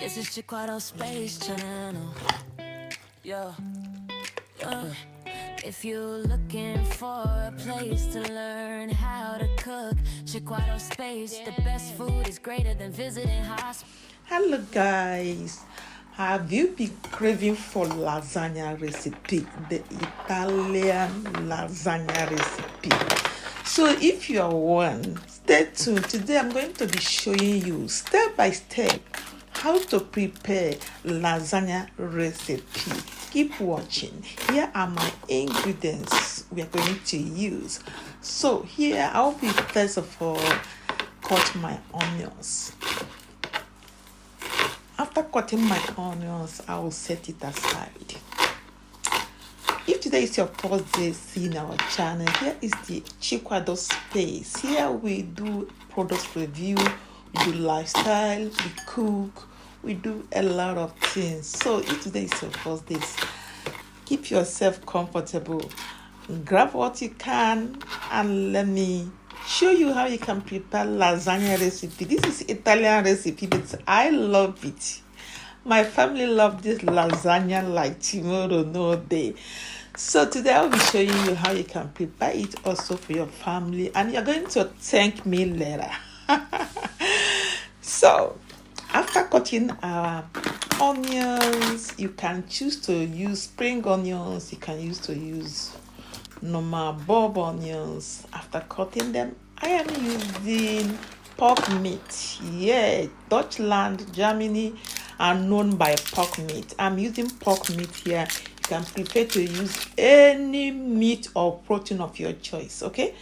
This is Chikwado Space Channel. Yo, yo. If you're looking for a place to learn how to cook, Chikwado Space, the best food is greater than visiting hospitals. Hello guys, have you been craving for lasagna recipe, the Italian lasagna recipe? So if you are one, stay tuned. Today I'm going to be showing you step by step how to prepare lasagna recipe. Keep watching. Here are my ingredients we are going to use. So here I'll be first of all cut my onions. After cutting my onions, I will set it aside. If today is your first day seeing our channel, here is the Chikwado space. Here we do product review, we do lifestyle, we cook, we do a lot of things. So if today is your first day, keep yourself comfortable. Grab what you can and let me show you how you can prepare lasagna recipe. This is Italian recipe, but I love it. My family love this lasagna like tomorrow no day. So today I'll be showing you how you can prepare it also for your family, and you're going to thank me later. So after cutting our onions, you can choose to use spring onions, you can use normal bulb onions. After cutting them, I am using pork meat. Yeah, Deutschland, Germany are known by pork meat. I'm using pork meat here. You can prefer to use any meat or protein of your choice, okay?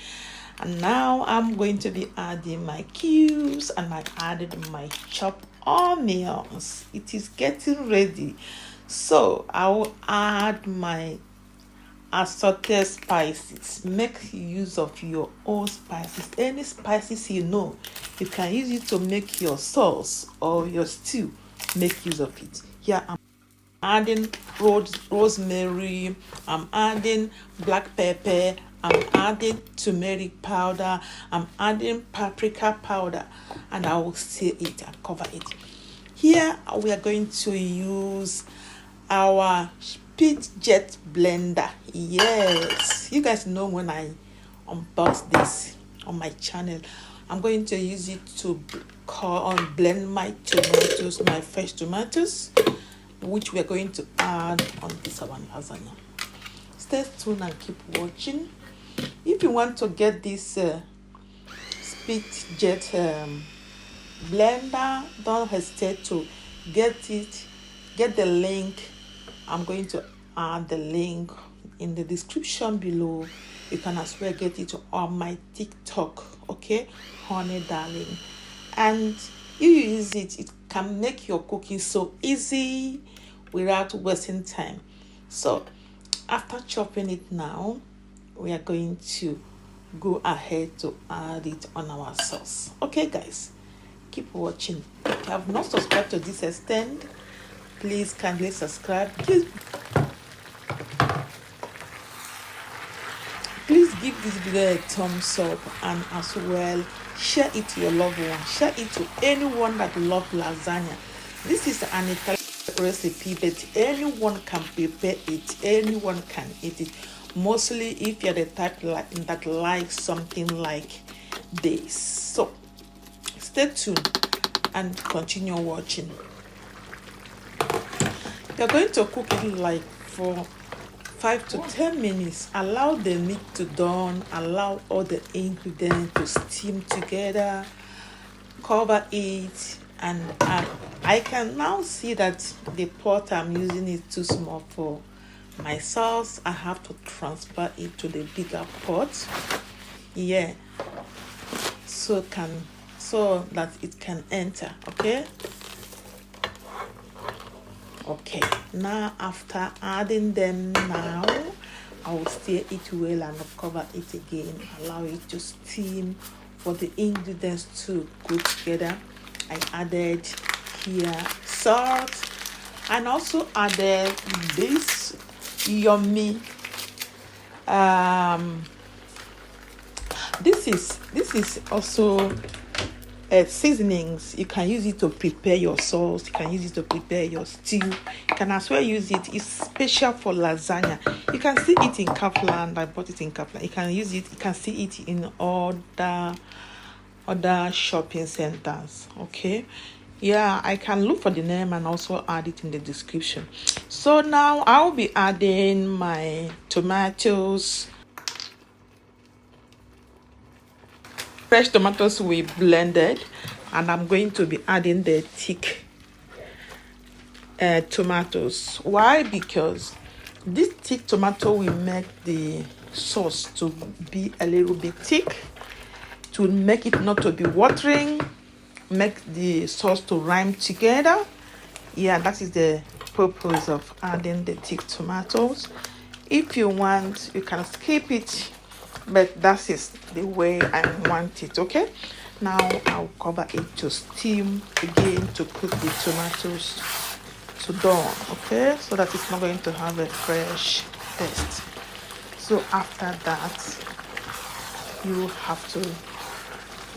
And now I'm going to be adding my cubes, and I added my chopped onions. It is getting ready. So I will add my assorted spices. Make use of your own spices. Any spices you know, you can use it to make your sauce or your stew. Make use of it. Here I'm adding rosemary, I'm adding black pepper, I'm adding turmeric powder, I'm adding paprika powder, and I will seal it and cover it. Here we are going to use our SPZTJK blender. Yes, you guys know when I unbox this on my channel, I'm going to use it to blend my tomatoes, my fresh tomatoes, which we are going to add on this our lasagna. Stay tuned and keep watching. If you want to get this SPZTJK blender, don't hesitate to get it. Get the link. I'm going to add the link in the description below. You can as well get it on my TikTok, okay, honey darling. And you use it, it can make your cooking so easy without wasting time. So after chopping it now, we are going to go ahead to add it on our sauce. Okay guys, keep watching. If you have not subscribed to this extent, please kindly subscribe. Please give this video a thumbs up, and as well share it to your loved one. Share it to anyone that loves lasagna. This is an Italian recipe, but anyone can prepare it. Anyone can eat it. Mostly if you're the type that likes something like this. So stay tuned and continue watching. You're going to cook it like for 5 to 10 minutes. Allow the meat to dawn. Allow all the ingredients to steam together. Cover it, and I can now see that the pot I'm using is too small for my sauce. I have to transfer it to the bigger pot. Yeah, so that it can enter. Okay, now after adding them, now I will stir it well and cover it again. Allow it to steam for the ingredients to go together. I added here salt, and also added this yummy this is also seasonings. You can use it to prepare your sauce. You can use it to prepare your stew. You can as well use it. It's special for lasagna. You can see it in Kaplan. I bought it in Kaplan. You can use it. You can see it in other shopping centers. Okay, yeah, I can look for the name and also add it in the description. So now I'll be adding my tomatoes. Fresh tomatoes we blended, and I'm going to be adding the thick tomatoes. Why? Because this thick tomato will make the sauce to be a little bit thick, to make it not to be watering, make the sauce to rhyme together. Yeah, that is the purpose of adding the thick tomatoes. If you want, you can skip it, but that is the way I want it. Okay, now I'll cover it to steam again to cook the tomatoes to done. Okay, so that it's not going to have a fresh taste. So after that, you have to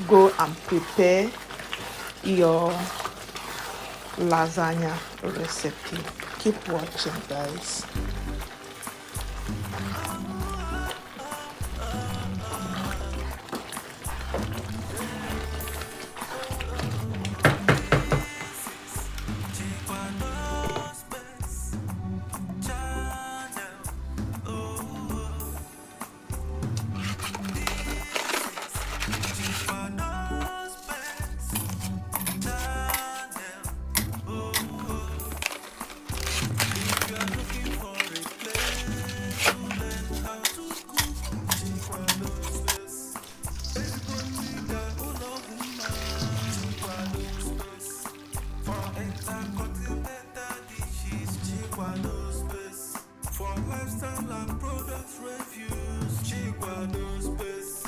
go and prepare your lasagna recipe. Keep watching, guys. For lifestyle and product reviews, Chikwado space.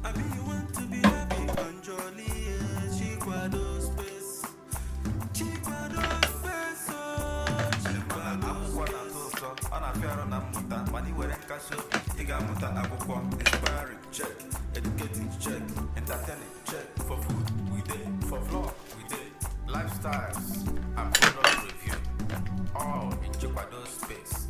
I mean, you want to be happy and jolly, yeah. Chikwado space. Chikwado space, oh. Chikwado. Inspiring, check. Educating, check. Entertaining, check. For food, we did. For vlog, we did. Lifestyles and product review. All in Chikwado space.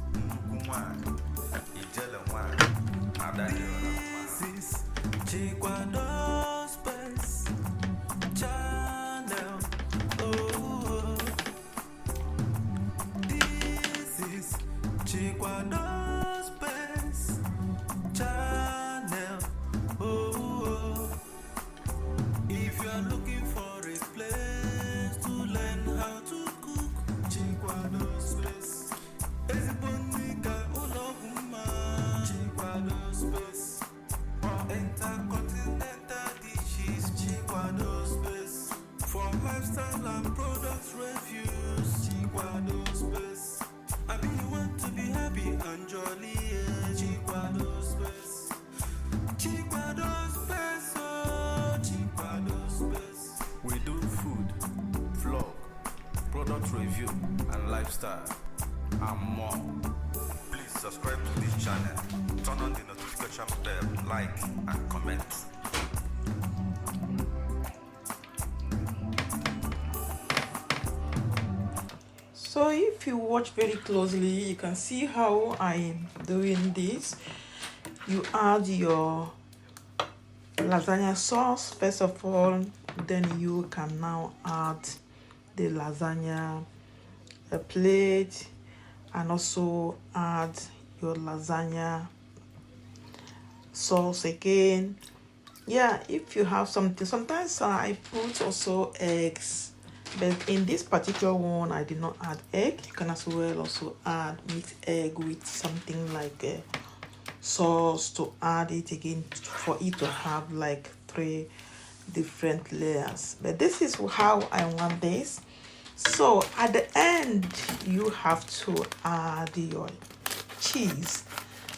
Chikwado space channel. Oh, this is Chikwado space channel. Oh, if you are looking for a place to learn how to cook, Chikwado space. Chikwado space. For intercontinental dishes, Chikwado space. For lifestyle and product reviews, Chikwado space. I mean, you want to be happy and jolly, yeah. Chikwado space. Chikwado space, oh. Chikwado space. We do food, vlog, product review, and lifestyle, and more. Please subscribe to this channel, turn on the notification bell, like and comment. So if you watch very closely, you can see how I'm doing this. You add your lasagna sauce first of all, then you can now add the lasagna plate, and also add your lasagna sauce again. Yeah, if you have something, sometimes I put also eggs, but in this particular one I did not add egg. You can as well also add mixed egg with something like a sauce to add it again, for it to have like 3 different layers. But this is how I want this. So at the end, you have to add your cheese.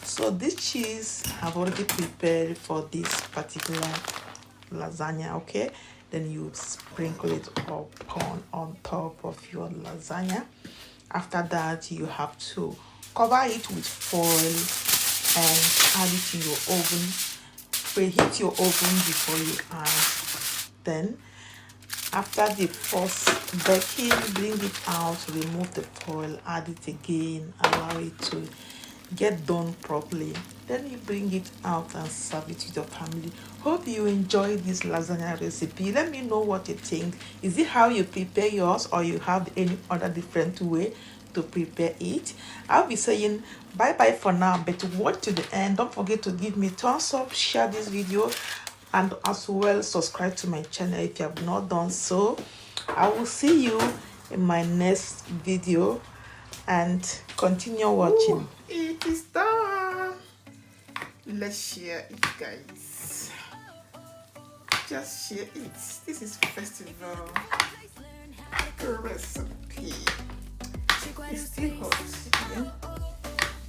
So this cheese I've already prepared for this particular lasagna. Okay, then you sprinkle it on top of your lasagna. After that, you have to cover it with foil and add it in your oven. Preheat your oven before you add. Then After the first baking, bring it out, remove the foil, add it again, allow it to get done properly. Then you bring it out and serve it with your family. Hope you enjoy this lasagna recipe. Let me know what you think. Is it how you prepare yours, or you have any other different way to prepare it? I'll be saying bye bye for now, but watch to the end. Don't forget to give me thumbs up, share this video, and as well subscribe to my channel if you have not done so. I will see you in my next video, and continue watching. Ooh, it is done. Let's share it, guys. Just share it. This is festival recipe. It's still hot. Yeah?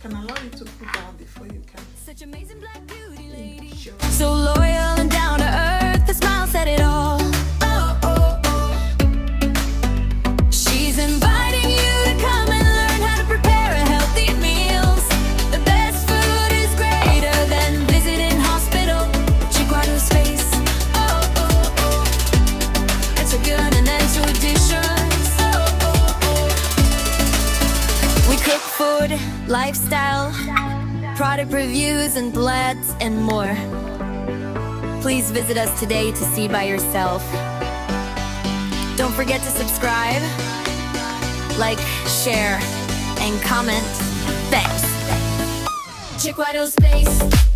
Can allow you to cool down before you can. Such amazing black beauty lady. Sure. So loyal and down to earth, the smile said it all. Oh, oh, oh. She's inviting you to come and learn how to prepare a healthy meals. The best food is greater than visiting hospital. Chikwado space. Oh, oh, oh. It's a good and then to additions. Oh, oh, oh. We cook food, lifestyle, product reviews and blends and more. Please visit us today to see by yourself. Don't forget to subscribe, like, share, and comment. Thanks. Chikwado space.